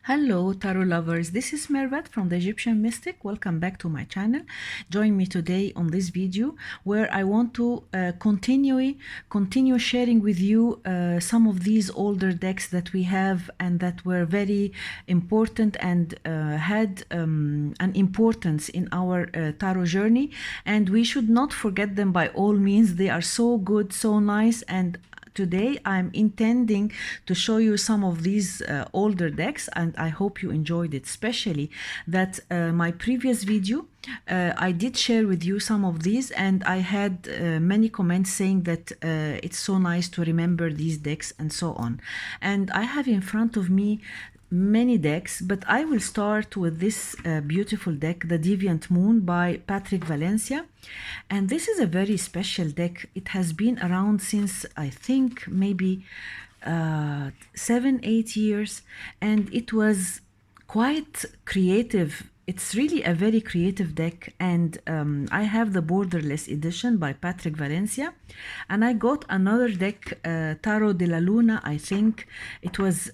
Hello, tarot lovers. This is Mervat from the Egyptian Mystic. Welcome back to my channel. Join me today on this video where I want to continue sharing with you some of these older decks that we have and that were very important and had an importance in our tarot journey. And we should not forget them by all means. They are so good, so nice, and today I'm intending to show you some of these older decks, and I hope you enjoyed it, especially that my previous video I did share with you some of these, and I had many comments saying that it's so nice to remember these decks and so on. And I have in front of me many decks, but I will start with this beautiful deck, the Deviant Moon by Patrick Valencia. And this is a very special deck. It has been around since I think maybe 7-8 years, and it was quite creative. It's really a very creative deck, and I have the Borderless edition by Patrick Valencia, and I got another deck, Tarot de la Luna. I think it was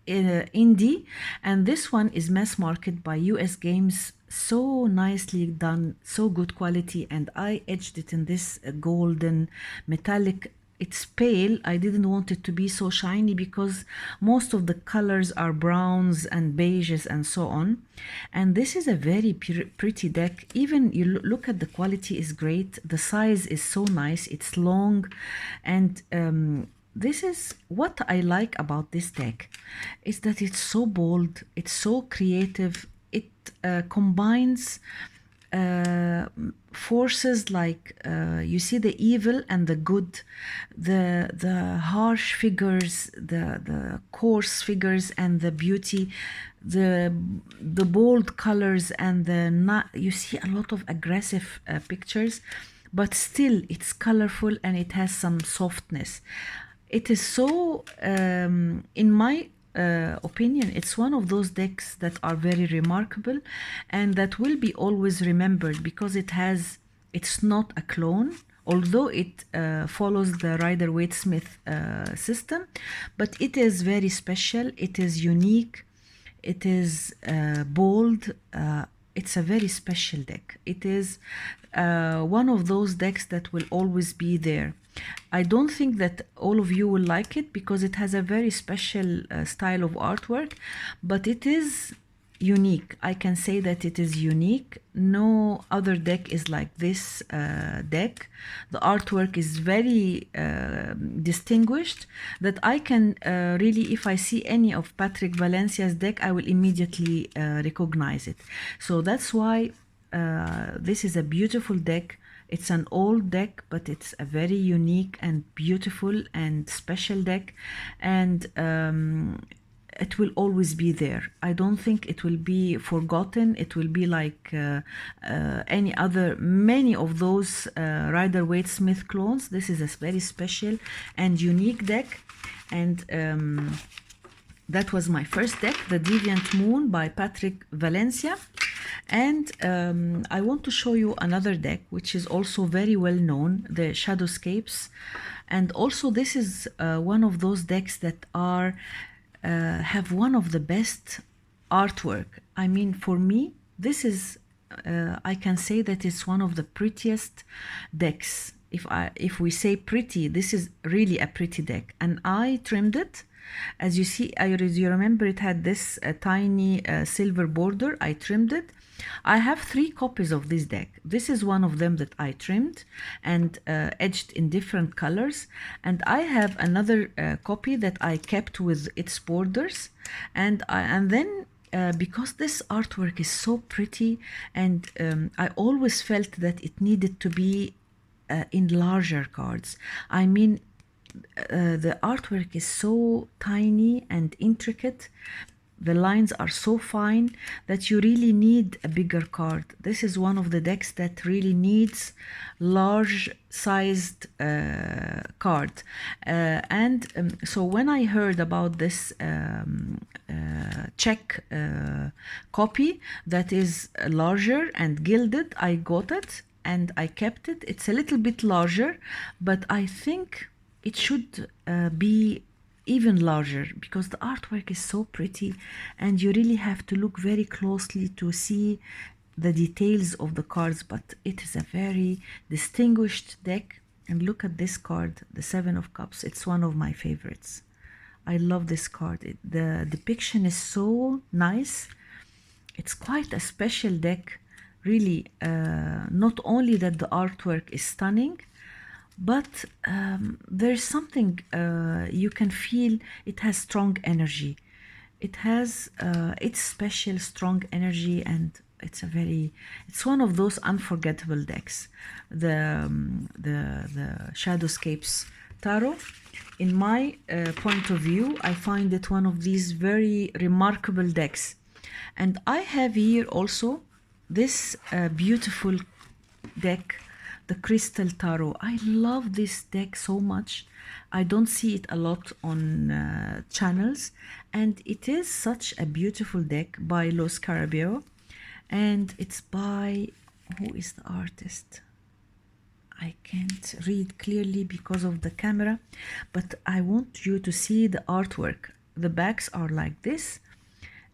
indie, and this one is mass market by US Games. So nicely done, so good quality, and I edged it in this golden metallic. It's pale. I didn't want it to be so shiny because most of the colors are browns and beiges and so on. And this is a very pretty deck. Even you look at the quality is great. The size is so nice. It's long, and this is what I like about this deck, is that it's so bold, it's so creative. It combines forces like you see the evil and the good, the harsh figures, the coarse figures, and the beauty, the bold colors, and you see a lot of aggressive pictures, but still it's colorful and it has some softness. It is so, in my opinion, it's one of those decks that are very remarkable and that will be always remembered because it's not a clone, although it follows the Rider-Waite-Smith system, but it is very special. It is unique. It is bold. It's a very special deck. It is one of those decks that will always be there. I don't think that all of you will like it because it has a very special style of artwork, but it is unique. I can say that it is unique. No other deck is like this deck. The artwork is very distinguished, that I can really, if I see any of Patrick Valencia's deck, I will immediately recognize it. So that's why this is a beautiful deck. It's an old deck, but it's a very unique and beautiful and special deck, and it will always be there. I don't think it will be forgotten. It will be like many of those Rider-Waite-Smith clones. This is a very special and unique deck, and that was my first deck, the Deviant Moon by Patrick Valencia. And I want to show you another deck which is also very well known, the Shadowscapes. And also this is one of those decks that have one of the best artwork. I mean, for me, this is I can say that it's one of the prettiest decks. If we say pretty, this is really a pretty deck, and I trimmed it. As you see, you remember it had this tiny silver border. I trimmed it. I have 3 copies of this deck. This is one of them that I trimmed and edged in different colors. And I have another copy that I kept with its borders. And then because this artwork is so pretty, and I always felt that it needed to be in larger cards. I mean, the artwork is so tiny and intricate. The lines are so fine that you really need a bigger card. This is one of the decks that really needs large sized card. So when I heard about this Czech copy that is larger and gilded, I got it and I kept it. It's a little bit larger, but I think it should be even larger because the artwork is so pretty, and you really have to look very closely to see the details of the cards. But it is a very distinguished deck. And look at this card, the Seven of Cups. It's one of my favorites. I love this card. The depiction is so nice. It's quite a special deck, really. Not only that the artwork is stunning, but there's something you can feel. It has strong energy. It has it's special, strong energy, and it's one of those unforgettable decks. The Shadowscapes Tarot, in my point of view, I find it one of these very remarkable decks. And I have here also this beautiful deck, the Crystal Tarot. I love this deck so much. I don't see it a lot on channels, and it is such a beautiful deck by Loscarabeo, and it's by, who is the artist? I can't read clearly because of the camera, but I want you to see the artwork. The backs are like this,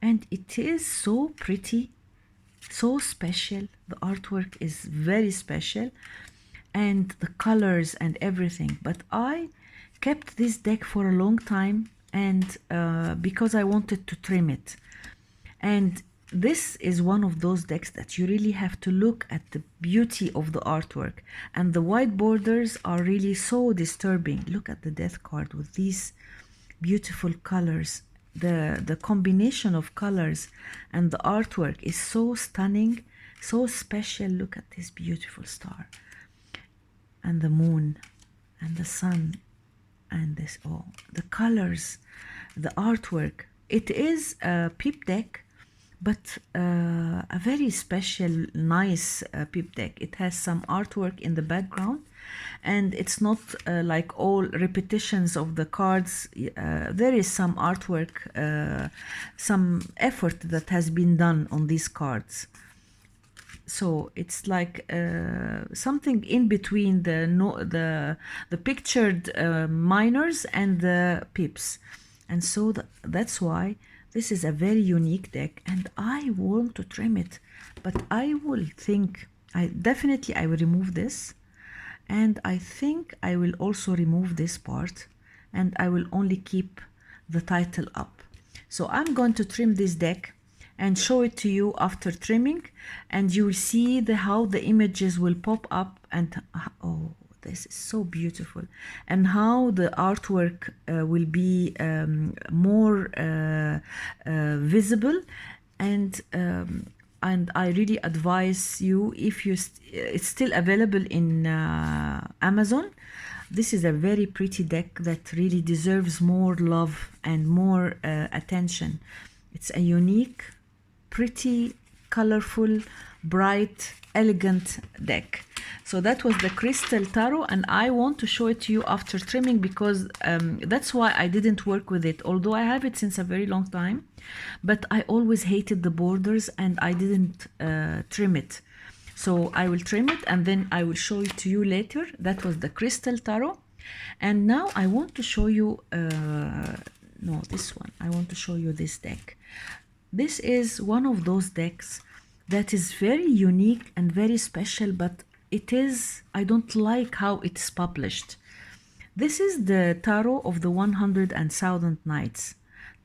and it is so pretty, so special. The artwork is very special, and the colors and everything. But I kept this deck for a long time, and because I wanted to trim it. And this is one of those decks that you really have to look at the beauty of the artwork, and the white borders are really so disturbing. Look at the Death card with these beautiful colors. The combination of colors and the artwork is so stunning, so special. Look at this beautiful star and the moon and the sun and this, oh, the colors, the artwork. It is a peep deck, but a very special, nice peep deck. It has some artwork in the background, and it's not like all repetitions of the cards. There is some artwork, some effort that has been done on these cards. So it's like something in between the pictured minors and the pips, and so that's why this is a very unique deck, and I want to trim it. But I will think, I will remove this, and I think I will also remove this part, and I will only keep the title up. So I'm going to trim this deck and show it to you after trimming, and you will see how the images will pop up, and oh, this is so beautiful, and how the artwork will be more visible. And I really advise you, if you it's still available in Amazon. This is a very pretty deck that really deserves more love and more attention. It's a unique, pretty, colorful, bright, elegant deck. So that was the Crystal Tarot, and I want to show it to you after trimming, because that's why I didn't work with it, although I have it since a very long time. But I always hated the borders, and I didn't trim it. So I will trim it, and then I will show it to you later. That was the Crystal Tarot. And now I want to show you, no, this one. I want to show you this deck. This is one of those decks that is very unique and very special, but it is, I don't like how it's published. This is the Tarot of the 100 and Thousand Nights.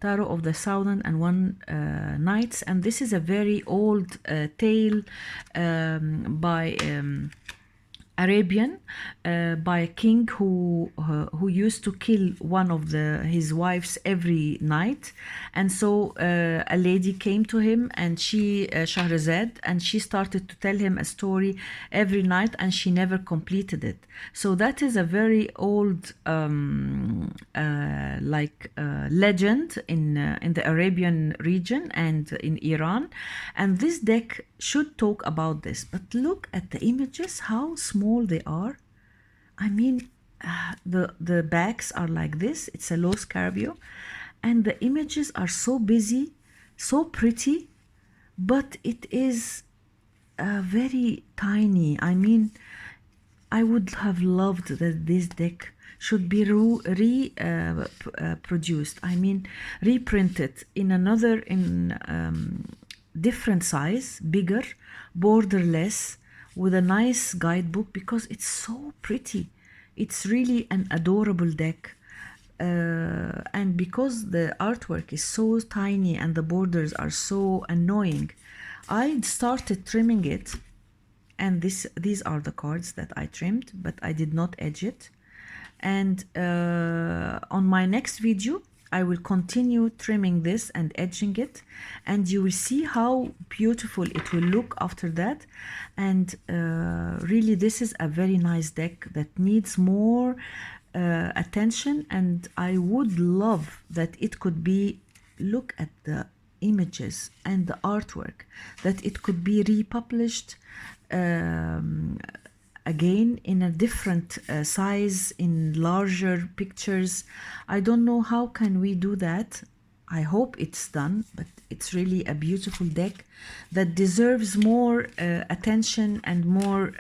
Tarot of the 1001 Nights, and this is a very old tale by Arabian, by a king who used to kill one of his wives every night. And so a lady came to him, and she, Shahrazad, and she started to tell him a story every night, and she never completed it. So that is a very old legend in the Arabian region and in Iran. And this deck should talk about this. But look at the images, how small they are. I mean, the backs are like this. It's a Loscarabeo, and the images are so busy, so pretty, but it is very tiny. I mean, I would have loved that this deck should be produced. I mean, reprinted in another, in different size, bigger, borderless, with a nice guidebook, because it's so pretty. It's really an adorable deck. And because the artwork is so tiny and the borders are so annoying, I started trimming it. And these are the cards that I trimmed, but I did not edge it. And on my next video, I will continue trimming this and edging it, and you will see how beautiful it will look after that. And really, this is a very nice deck that needs more attention, and I would love that it could be, look at the images and the artwork, that it could be republished again in a different size, in larger pictures. I don't know how can we do that. I hope it's done, but it's really a beautiful deck that deserves more attention and more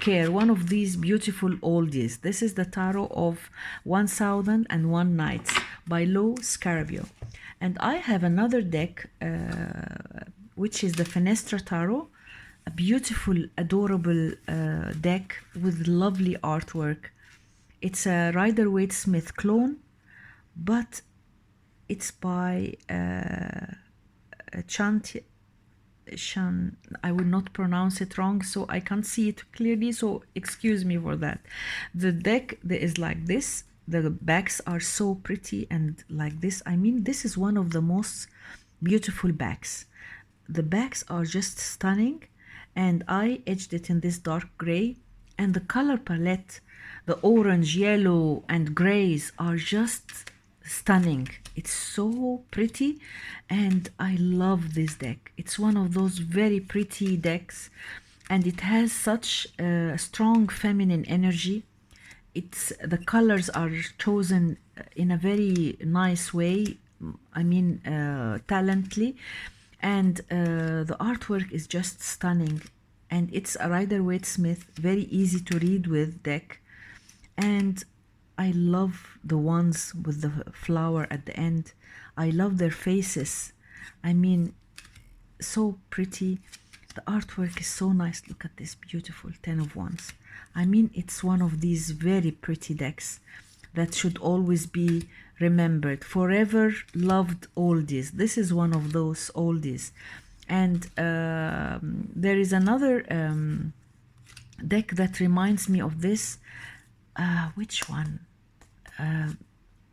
care. One of these beautiful oldies. This is the Tarot of 1001 Nights by Loscarabeo. And I have another deck, which is the Fenestra Tarot, a beautiful, adorable deck with lovely artwork. It's a Rider-Waite-Smith clone, but it's by I will not pronounce it wrong, so I can't see it clearly, so excuse me for that. The deck is like this. The backs are so pretty and like this. I mean, this is one of the most beautiful backs. The backs are just stunning, and I edged it in this dark gray, and the color palette, the orange, yellow, and grays are just stunning. It's so pretty, and I love this deck. It's one of those very pretty decks, and it has such a strong feminine energy. The colors are chosen in a very nice way, I mean, talently, and the artwork is just stunning. And it's a Rider-Waite-Smith, very easy to read with deck. And I love the ones with the flower at the end. I love their faces. I mean, so pretty. The artwork is so nice. Look at this beautiful 10 of Wands. I mean, it's one of these very pretty decks that should always be remembered. Forever loved oldies. This is one of those oldies. And there is another deck that reminds me of this. Which one?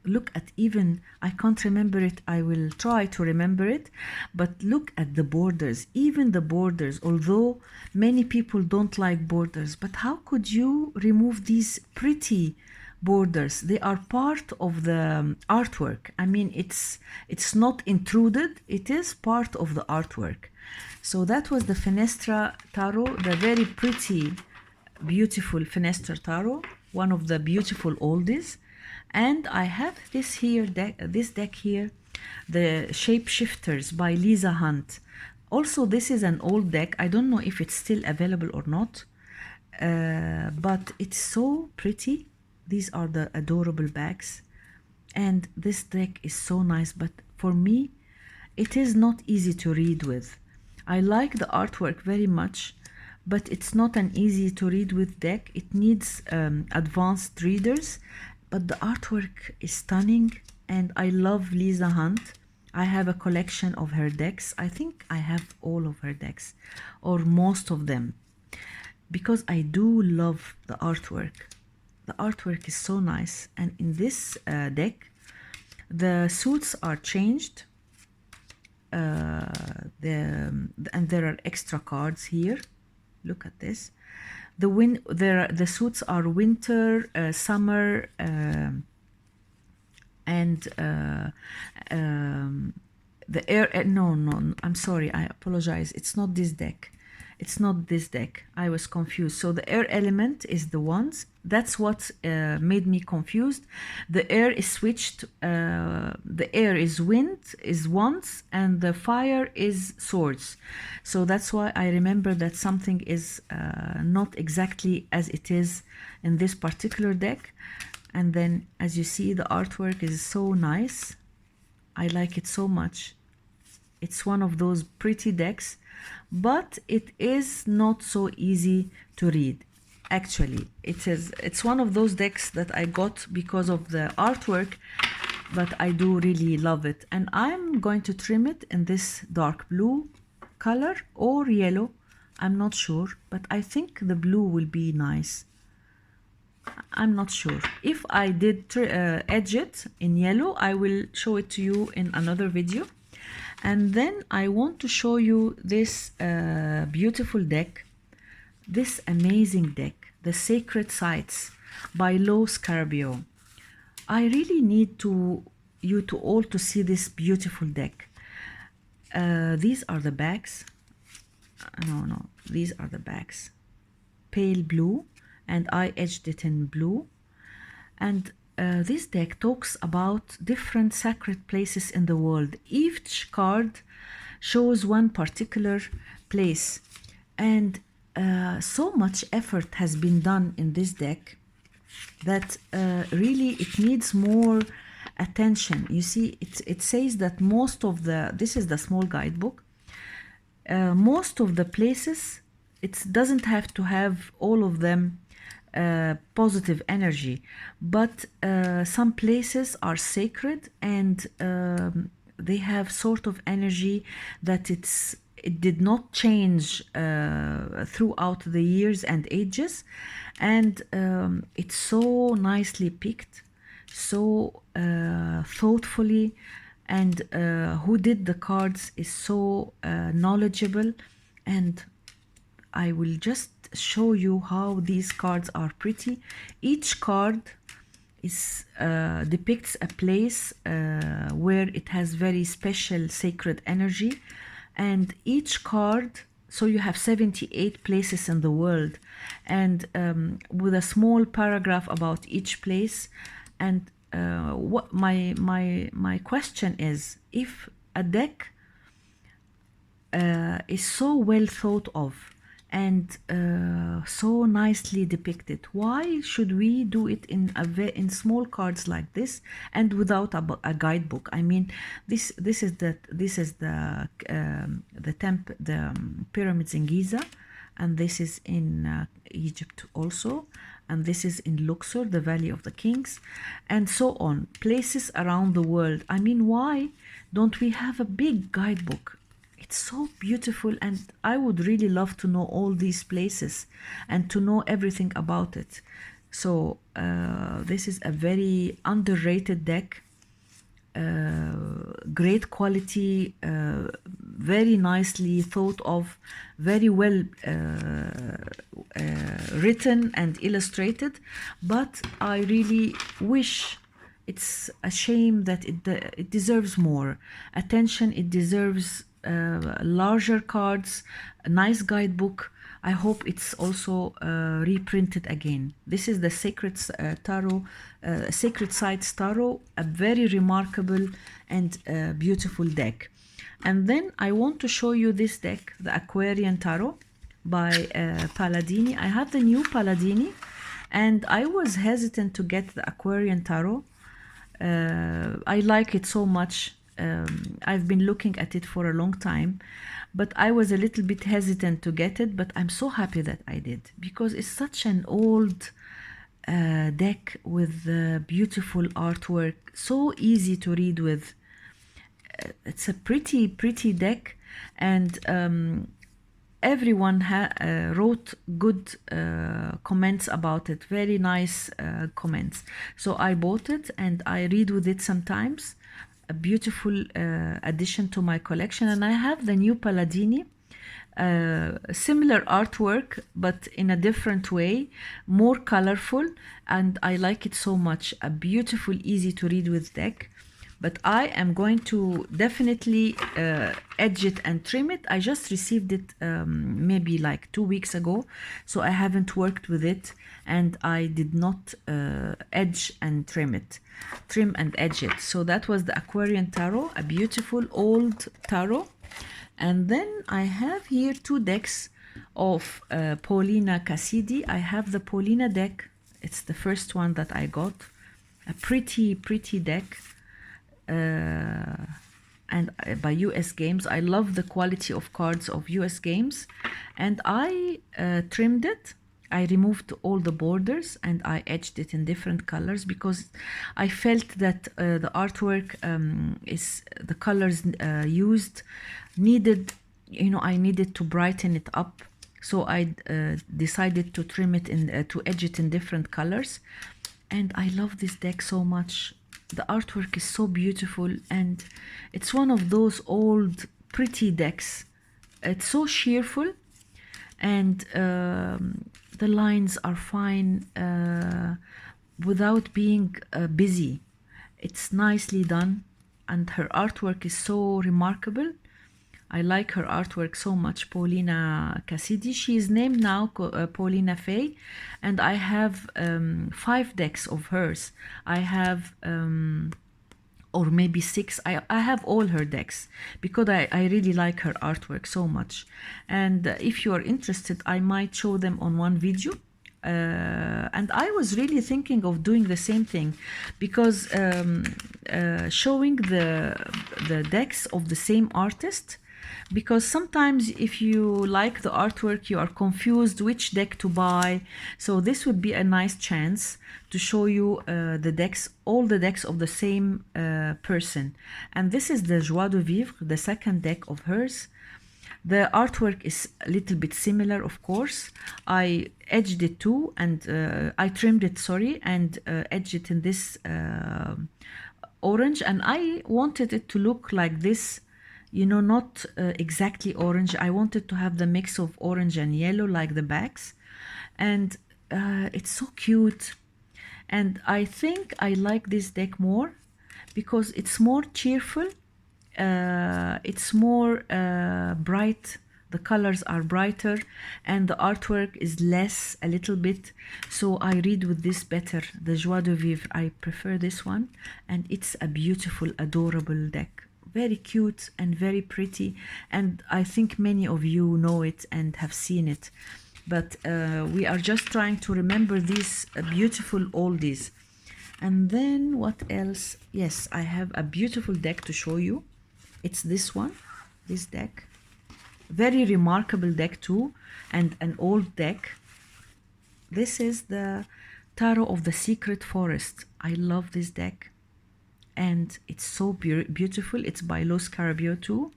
Look at, even, I can't remember it. I will try to remember it. But look at the borders. Even the borders, although many people don't like borders, but how could you remove these pretty borders? They are part of the artwork. I mean, it's not intruded. It is part of the artwork. So that was the Fenestra Tarot, the very pretty, beautiful Fenestra Tarot, one of the beautiful oldies. And I have this deck here, the Shapeshifters by Lisa Hunt. Also, this is an old deck. I don't know if it's still available or not, but it's so pretty. These are the adorable backs, and this deck is so nice, but for me, it is not easy to read with. I like the artwork very much, but it's not an easy to read with deck. It needs advanced readers, but the artwork is stunning, and I love Lisa Hunt. I have a collection of her decks. I think I have all of her decks, or most of them, because I do love the artwork. The artwork is so nice. And in this deck, the suits are changed. And there are extra cards here. Look at this. The suits are winter, summer, and the air. No, I'm sorry. I apologize. It's not this deck. It's not this deck. I was confused. So the air element is the wands. That's what made me confused. The air is switched. The air is wind, is wands, and the fire is swords. So that's why I remember that something is not exactly as it is in this particular deck. And then, as you see, the artwork is so nice. I like it so much. It's one of those pretty decks, but it is not so easy to read. Actually, it's one of those decks that I got because of the artwork, but I do really love it. And I'm going to trim it in this dark blue color or yellow. I'm not sure, but I think the blue will be nice. I'm not sure. If I did edge it in yellow, I will show it to you in another video. And then I want to show you this beautiful deck, this amazing deck, the Sacred Sites by Loscarabeo. I really need you to all to see this beautiful deck. These are the backs. No, these are the backs. Pale blue, and I edged it in blue. And this deck talks about different sacred places in the world. Each card shows one particular place, and so much effort has been done in this deck that really it needs more attention. You see, it says that most of this is the small guidebook, most of the places, it doesn't have to have all of them positive energy, but some places are sacred, and they have sort of energy that it did not change throughout the years and ages, and it's so nicely picked, so thoughtfully, and who did the cards is so knowledgeable. And I will just show you how these cards are pretty. Each card is depicts a place where it has very special sacred energy, and each card, so you have 78 places in the world, and with a small paragraph about each place. And what my question is, if a deck is so well thought of and so nicely depicted, why should we do it in small cards like this and without a guidebook? I mean, this is the pyramids in Giza, and this is in Egypt also, and this is in Luxor, the Valley of the Kings, and so on, places around the world. I mean, why don't we have a big guidebook? It's so beautiful, and I would really love to know all these places and to know everything about it. So this is a very underrated deck, great quality, very nicely thought of, very well written and illustrated. But I really wish, it's a shame that it deserves more attention. It deserves larger cards, a nice guidebook. I hope it's also reprinted again. This is the Sacred Sacred Sites Tarot, a very remarkable and beautiful deck. And then I want to show you this deck, the Aquarian Tarot by Palladini. I have the new Palladini, and I was hesitant to get the Aquarian Tarot. I like it so much. I've been looking at it for a long time, but I was a little bit hesitant to get it, but I'm so happy that I did, because it's such an old deck with beautiful artwork, so easy to read with. It's a pretty deck, and everyone wrote good comments about it, very nice comments. So I bought it and I read with it sometimes. A beautiful addition to my collection. And I have the new Palladini, similar artwork but in a different way, more colorful, and I like it so much. A beautiful, easy to read with deck but I am going to definitely edge it and trim it. I just received it maybe like 2 weeks ago, so I haven't worked with it, and I did not edge and trim and edge it. So that was the Aquarian tarot, a beautiful old tarot. And then I have here 2 decks of Paulina Cassidy. I have the Paulina deck. It's the first one that I got. A pretty deck, and by US Games. I love the quality of cards of US Games, and I trimmed it. I removed all the borders and I edged it in different colors because I felt that the artwork is the colors used needed, you know, I needed to brighten it up. So I decided to trim it to edge it in different colors. And I love this deck so much. The artwork is so beautiful, and it's one of those old pretty decks. It's so cheerful, and the lines are fine without being busy. It's nicely done, and her artwork is so remarkable. I like her artwork so much, Paulina Cassidy. She is named now Paulina Faye, and I have 5 decks of hers. I have, or maybe 6. I have all her decks because I really like her artwork so much. And if you are interested, I might show them on one video. And I was really thinking of doing the same thing, because showing the decks of the same artist, because sometimes if you like the artwork, you are confused which deck to buy. So this would be a nice chance to show you the decks, all the decks of the same person. And this is the Joie de Vivre, the second deck of hers. The artwork is a little bit similar, of course. I edged it too, and I trimmed it, sorry, and edged it in this orange. And I wanted it to look like this, you know, not exactly orange. I wanted to have the mix of orange and yellow like the backs. And it's so cute. And I think I like this deck more because it's more cheerful. It's more bright. The colors are brighter, and the artwork is less a little bit. So I read with this better. The Joie de Vivre, I prefer this one. And it's a beautiful, adorable deck. Very cute and very pretty, and I think many of you know it and have seen it, but we are just trying to remember these beautiful oldies. And then what else? Yes, I have a beautiful deck to show you. It's this one, this deck. Very remarkable deck too, and an old deck. This is the Tarot of the Secret Forest. I love this deck. And it's so beautiful. It's by Loscarabeo too,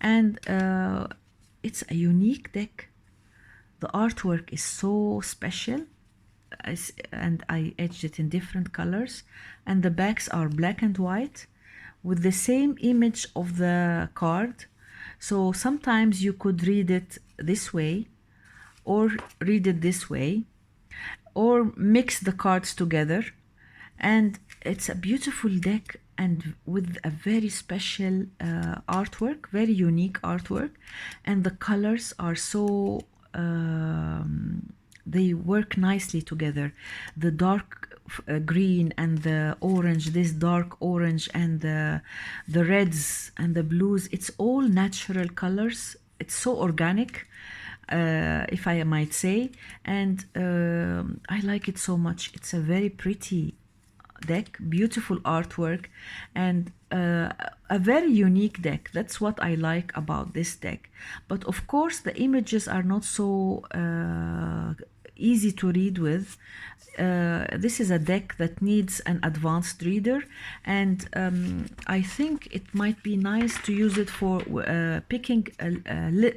and it's a unique deck. The artwork is so special, and I edged it in different colors, and the backs are black and white with the same image of the card. So sometimes you could read it this way or read it this way, or mix the cards together. And it's a beautiful deck, and with a very special artwork, very unique artwork, and the colors are so they work nicely together. The dark green and the orange, this dark orange, and the reds and the blues, it's all natural colors. It's so organic, if I might say, and I like it so much. It's a very pretty deck, beautiful artwork, and a very unique deck. That's what I like about this deck. But of course the images are not so easy to read with. This is a deck that needs an advanced reader, and I think it might be nice to use it for picking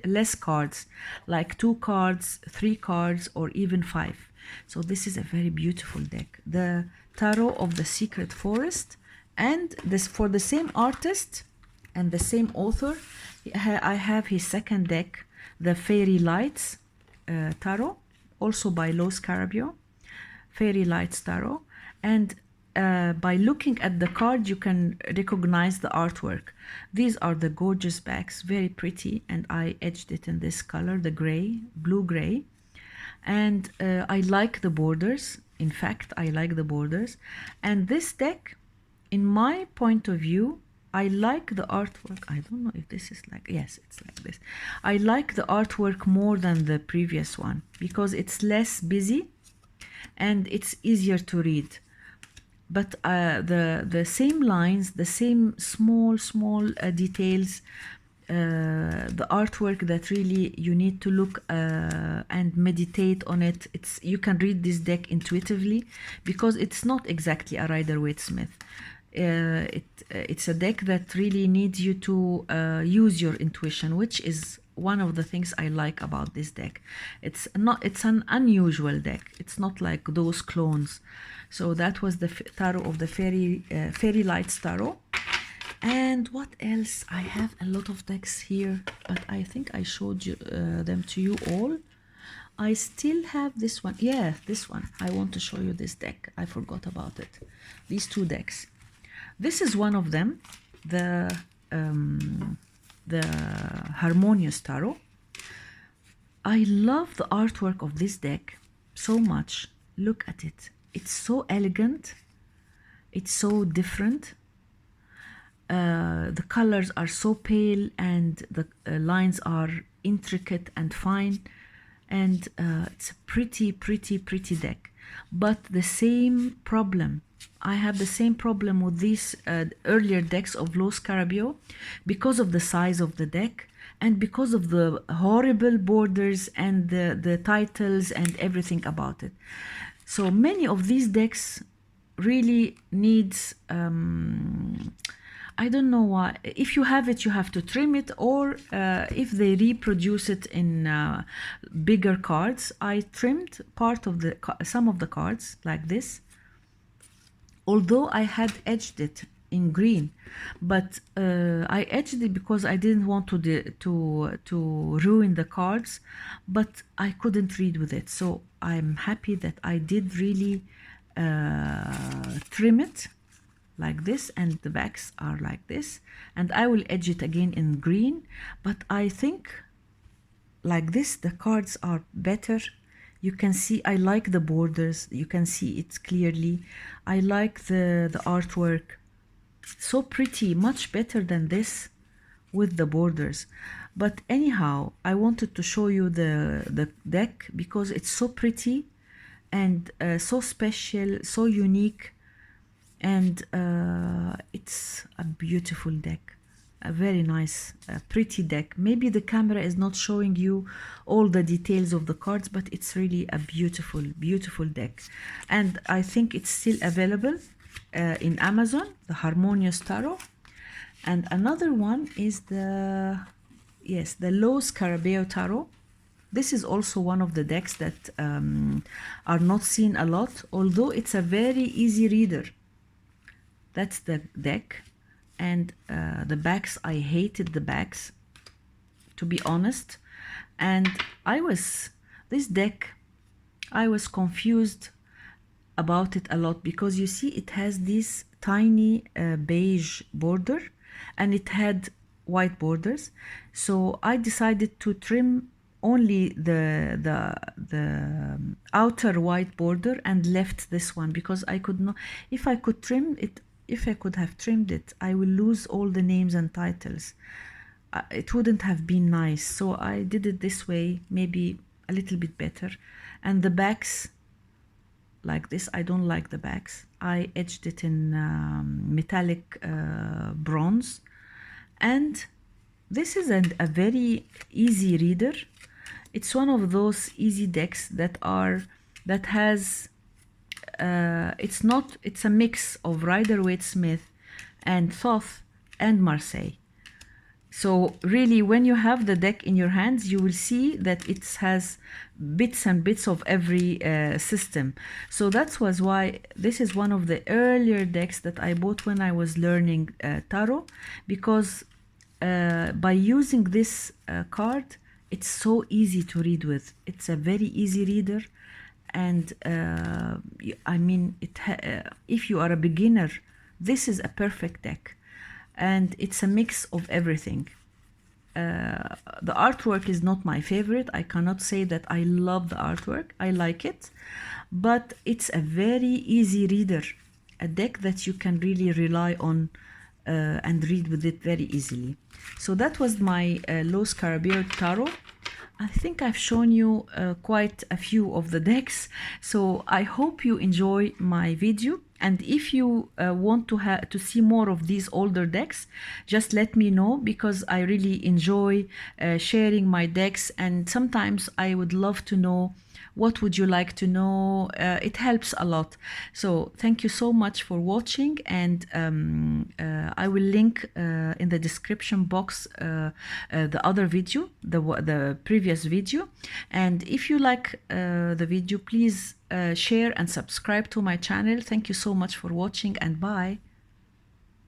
less cards, like 2 cards, 3 cards, or even 5. So this is a very beautiful deck, the Tarot of the Secret Forest. And this, for the same artist and the same author, I have his second deck, the Fairy Lights Tarot, also by Loscarabeo, Fairy Lights Tarot. And by looking at the card, you can recognize the artwork. These are the gorgeous backs, very pretty, and I edged it in this color, the gray, blue gray. And I like the borders. In fact, I like the borders. And this deck, in my point of view, I like the artwork. I don't know if this is like, yes, it's like this. I like the artwork more than the previous one because it's less busy and it's easier to read. But the same lines, the same small details, the artwork that really you need to look and meditate on it. You can read this deck intuitively because it's not exactly a Rider-Waite-Smith. It's a deck that really needs you to use your intuition, which is one of the things I like about this deck. It's an unusual deck. It's not like those clones. So that was the tarot of the Fairy Lights tarot. And what else? I have a lot of decks here, but I think I showed you, them to you all. I still have this one. Yeah, this one. I want to show you this deck. I forgot about it. These two decks. This is one of them, the Harmonious tarot. I love the artwork of this deck so much. Look at it. It's so elegant. It's so different. The colors are so pale and the lines are intricate and fine, and it's a pretty deck. But the same problem, I have the same problem with these earlier decks of Loscarabeo because of the size of the deck and because of the horrible borders and the titles and everything about it. So many of these decks really needs I don't know why. If you have it, you have to trim it, or if they reproduce it in bigger cards. I trimmed some of the cards like this, although I had edged it in green, but I edged it because I didn't want to ruin the cards, but I couldn't read with it. So I'm happy that I did really trim it like this, and the backs are like this, and I will edge it again in green. But I think like this the cards are better. You can see I like the borders, you can see it clearly. I like the artwork, so pretty, much better than this with the borders. But anyhow, I wanted to show you the deck because it's so pretty and so special, so unique. And it's a beautiful deck, a very nice, pretty deck. Maybe the camera is not showing you all the details of the cards, but it's really a beautiful deck. And I think it's still available in Amazon, the Harmonious tarot. And another one is the Loscarabeo tarot. This is also one of the decks that are not seen a lot, although it's a very easy reader. That's the deck, and the backs, I hated the backs, to be honest. And this deck, I was confused about it a lot because you see it has this tiny beige border and it had white borders. So I decided to trim only the outer white border and left this one because I could not, if I could have trimmed it, I will lose all the names and titles. It wouldn't have been nice. So I did it this way, maybe a little bit better. And the backs, like this, I don't like the backs. I edged it in metallic bronze. And this is a very easy reader. It's one of those easy decks that has it's a mix of Rider-Waite-Smith and Thoth and Marseille. So really, when you have the deck in your hands, you will see that it has bits and bits of every system. So that was why this is one of the earlier decks that I bought when I was learning tarot, because by using this card, it's so easy to read with. It's a very easy reader, and I mean, if you are a beginner, this is a perfect deck, and it's a mix of everything. The artwork is not my favorite. I cannot say that I love the artwork. I like it, but it's a very easy reader, a deck that you can really rely on and read with it very easily. So that was my Loscarabeo tarot. I think I've shown you quite a few of the decks, so I hope you enjoy my video. And if you want to see more of these older decks, just let me know, because I really enjoy sharing my decks, and sometimes I would love to know what would you like to know. It helps a lot. So thank you so much for watching, and I will link in the description box the other video, the previous video. And if you like the video, please share and subscribe to my channel. Thank you so much for watching, and bye.